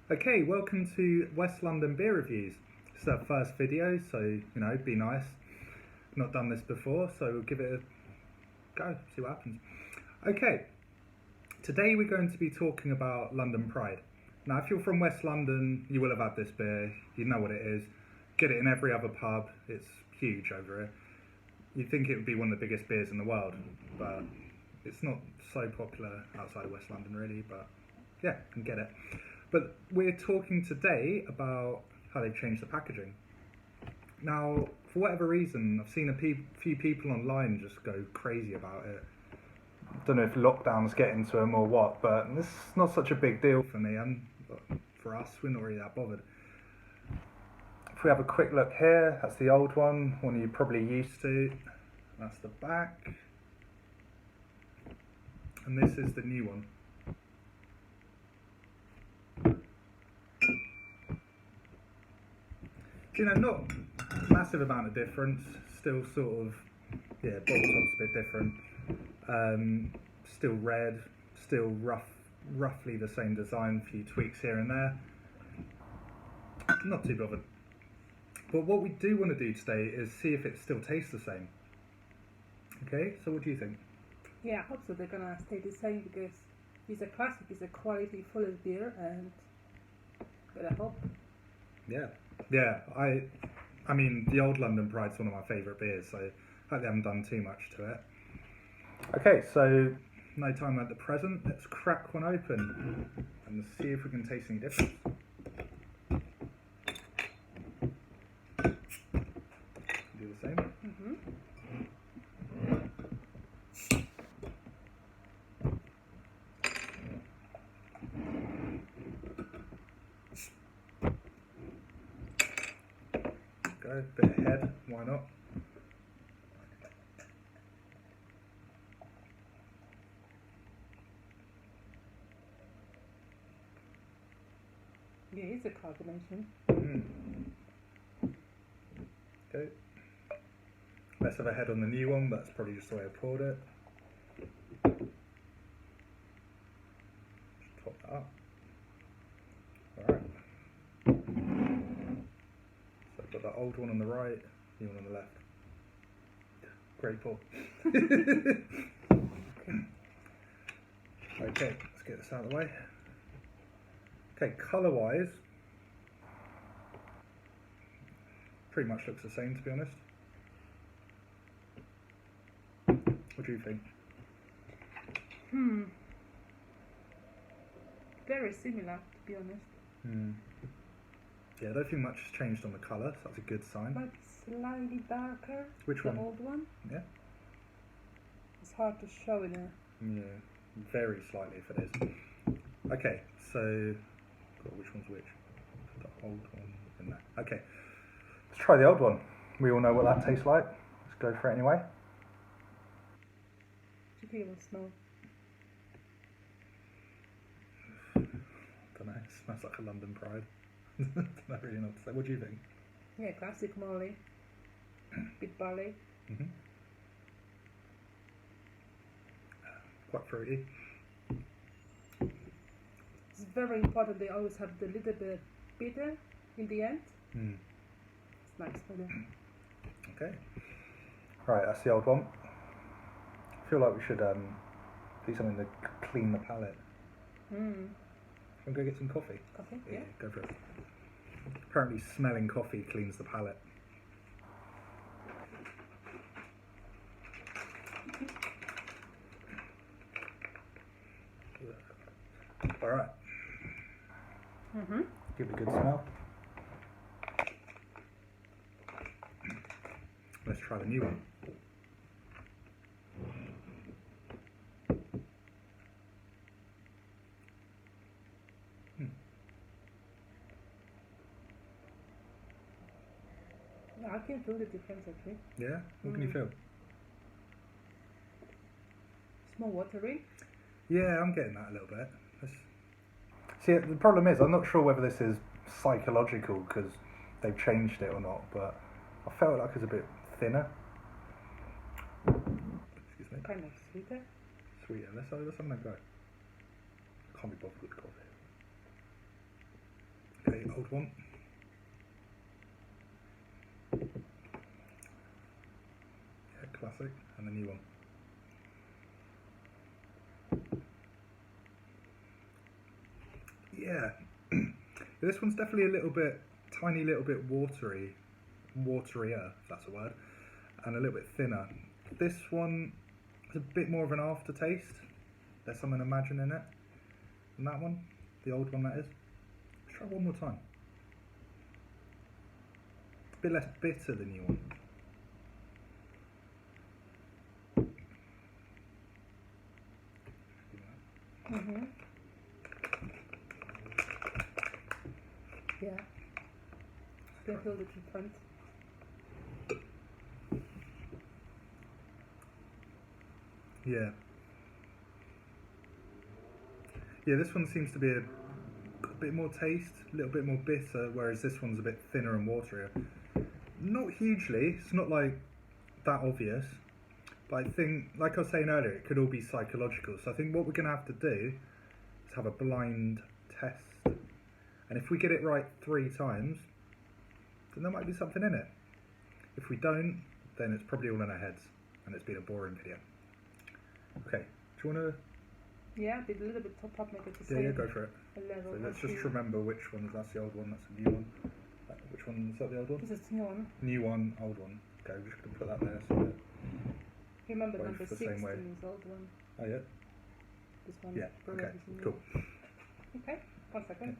Okay, welcome to West London Beer Reviews. It's our first video, so, be nice. Not done this before, so we'll give it a go, see what happens. Okay, today we're going to be talking about London Pride. Now, if you're from West London, you will have had this beer, you know what it is. Get it in every other pub, it's huge over here. You'd think it would be one of the biggest beers in the world, but it's not so popular outside of West London really, but yeah, you can get it. But we're talking today about how they've changed the packaging. Now, for whatever reason, I've seen a few people online just go crazy about it. I don't know if lockdown's getting to them or what, but this is not such a big deal for me, and for us, we're not really that bothered. If we have a quick look here, that's the old one you're probably used to. That's the back. And this is the new one. Not massive amount of difference, still sort of, bottle top's a bit different, still red, still roughly the same design, a few tweaks here and there, not too bothered. But what we do want to do today is see if it still tastes the same. Okay, so what do you think? Yeah, I hope so. They're gonna stay the same because it's a classic, it's a quality full of beer, and I hope. Yeah. I mean, the old London Pride's one of my favourite beers, so I hope they haven't done too much to it. Okay, so no time at the present. Let's crack one open and see if we can taste any difference. Do the same. Go a bit ahead, why not? Yeah, it's a combination. Okay. Less of a head on the new one, that's probably just the way I poured it. Just top that up. Alright. So I've got that old one on the right, new one on the left. Great pour. Okay, let's get this out of the way. Okay, colour wise, pretty much looks the same, to be honest. What do you think? Very similar, to be honest. Yeah, I don't think much has changed on the colour, so that's a good sign. But slightly darker. Which one? The old one. Yeah? It's hard to show in a... Yeah, very slightly if it is. Okay, so, which one's which? The old one and that. Okay, let's try the old one. We all know what that tastes like. Let's go for it anyway. Do you think it will smell? Don't know, it smells like a London Pride. Don't really know what to say. What do you think? Yeah, classic Molly. Bit barley. Quite fruity. It's very important they always have the little bit bitter in the end. It's nice for them. Okay. Right, that's the old one. I feel like we should do something to clean the palate. Can we go get some coffee? Coffee? Yeah. Go for it. Apparently smelling coffee cleans the palate. Alright. Give it a good smell. Let's try the new one. I can feel the difference actually. Yeah? What can you feel? It's more watery. Yeah, I'm getting that a little bit. See, the problem is, I'm not sure whether this is psychological because they've changed it or not, but I felt like it's a bit thinner. Excuse me. Kind of sweeter. Sweeter. Let's have a go. Can't be bothered with coffee. old one. Yeah, classic, and the new one. Yeah, this one's definitely a little bit, tiny little bit waterier, if that's a word, and a little bit thinner. This one is a bit more of an aftertaste. There's something Imagine in it. And that one, the old one that is. Let's try one more time. A bit less bitter than the new one. Mm-hmm. Yeah. Still feel the difference. Yeah. Yeah, this one seems to be a bit more taste, a little bit more bitter, whereas this one's a bit thinner and waterier. Not hugely, it's not like that obvious, but I think, like I was saying earlier, it could all be psychological. So I think what we're going to have to do is have a blind test. And if we get it right 3 times, then there might be something in it. If we don't, then it's probably all in our heads, and it's been a boring video. Okay, do you want to... Yeah, a little bit top up, make it the Yeah, same go for it. level. So let's just remember which one is, that's the old one, that's the new one. Which one is that, the old one? This is the new one. New one, old one. Okay, we're just going to put that there so that... Remember both number the 16 same way. is the old one. Oh yeah? This one. Yeah, Probably okay, is the new cool. one. Okay, 1 second.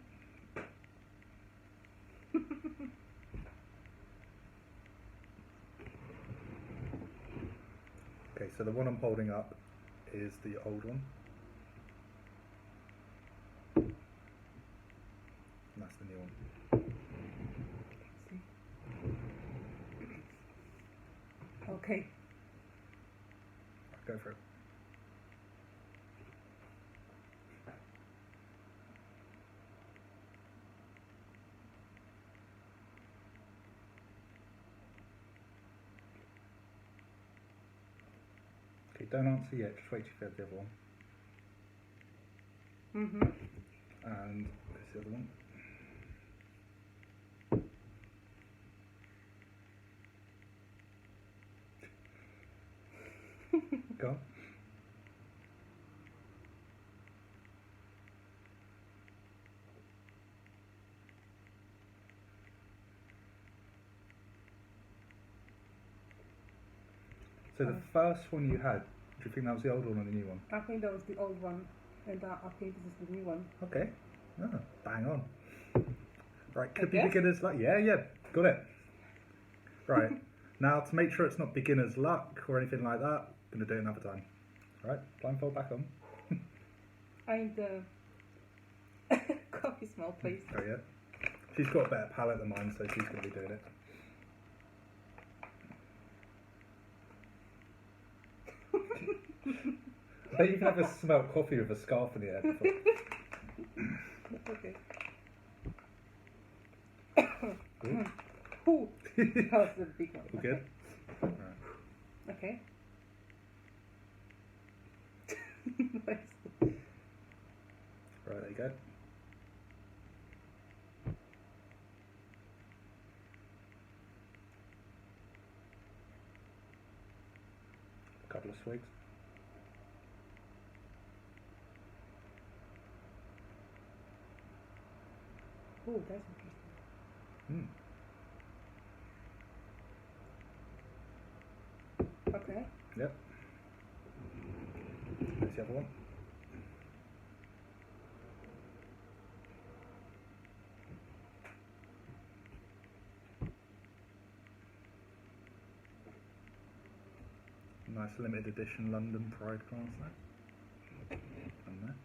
Okay, so the one I'm holding up is the old one. And that's the new one. Okay. Go for it. Okay, don't answer yet, just wait till you get the other one. Mm-hmm. And there's the other one. Go on. So the first one you had, do you think that was the old one or the new one? I think that was the old one, and I think this is the new one. Okay. Oh, bang on. Right, could be guess. beginner's luck. Yeah, got it. Right. Now, to make sure it's not beginner's luck or anything like that, I'm going to do it another time. Alright, blindfold back on. I need the coffee smell, please. Oh, yeah. She's got a better palate than mine, so she's going to be doing it. I bet you've never smelt coffee with a scarf in the air before. Okay. Ooh. Ooh, that was the big one. All good? Right. Okay. Nice. Right, there you go. A couple of swigs. Oh, that's interesting. Okay. Yep. There's the other one. Nice limited edition London Pride glass there. And there.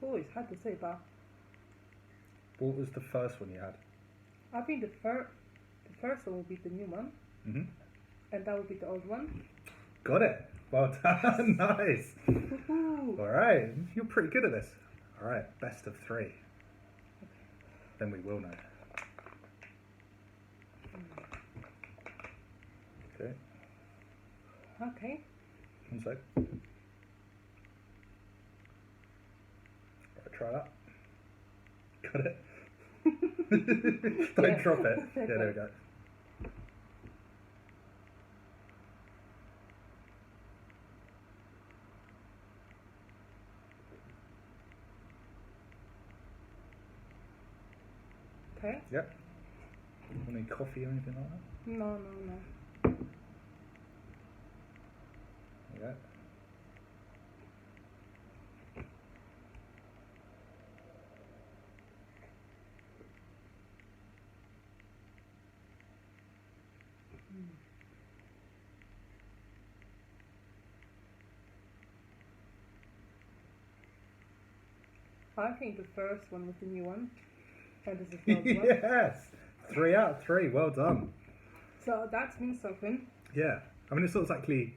Oh, it's hard to say, but What was the first one you had? I think the first one will be the new one, Mm-hmm. and that will be the old one. Got it. Well done. Nice. Woohoo! Alright, you're pretty good at this. Alright, best of 3. Then we will know. Okay, Okay. 1 sec. try that. Got it? Don't Yeah. drop it. Yeah, there we go. Okay. Yep. Want any coffee or anything like that? No, no, no. Yeah. I think the first one was the new one, and this is the old one. Yes! 3 out of 3, well done. So that means something. Yeah. I mean, it's not exactly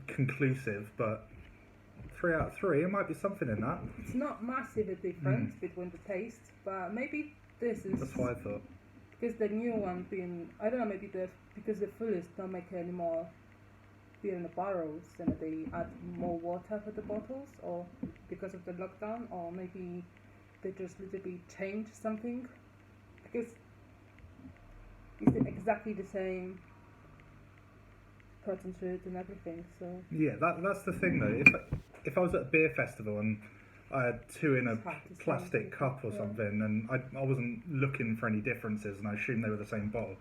conclusive, but 3 out of 3, it might be something in that. It's not massively different between the taste, but maybe this is That's what I thought. because the new one being, I don't know, maybe because the Fullers don't make any more beer in the barrels and they add more water for the bottles, or because of the lockdown, or maybe they just little bit change something, because it's exactly the same protein fruit and everything. So Yeah, that's the thing though. If I was at a beer festival and I had 2 in a It's hard to say, plastic cup or yeah. something, and I wasn't looking for any differences, and I assumed they were the same bottle,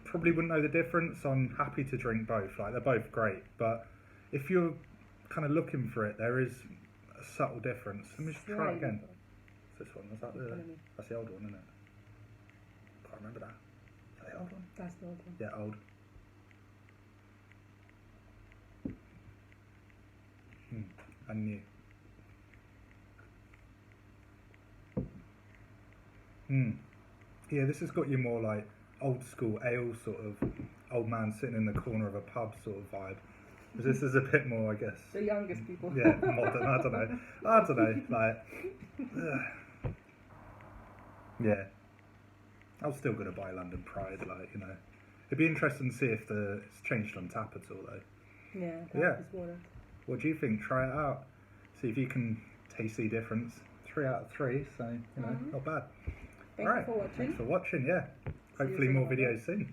probably wouldn't know the difference. I'm happy to drink both. Like, they're both great, but if you're kind of looking for it, there is a subtle difference. Let me just try it Slightly. again. This one, is that the? Telling me. That's the old one, isn't it? Can't remember that. Is that the old one? That's the old one. Yeah, old. And new. Yeah, this has got you more like old school ale sort of old man sitting in the corner of a pub sort of vibe. This is a bit more, I guess. The youngest people. Yeah, modern. I don't know. Like, ugh. Yeah. I was still gonna buy London Pride. Like, you know, it'd be interesting to see if it's changed on tap at all though. Yeah. Yeah. That is water. What do you think? Try it out. See if you can taste the difference. 3 out of 3, so you know, not bad. Thank Right. you for watching. Thanks for watching. Yeah. you Hopefully soon, more Robert. videos soon.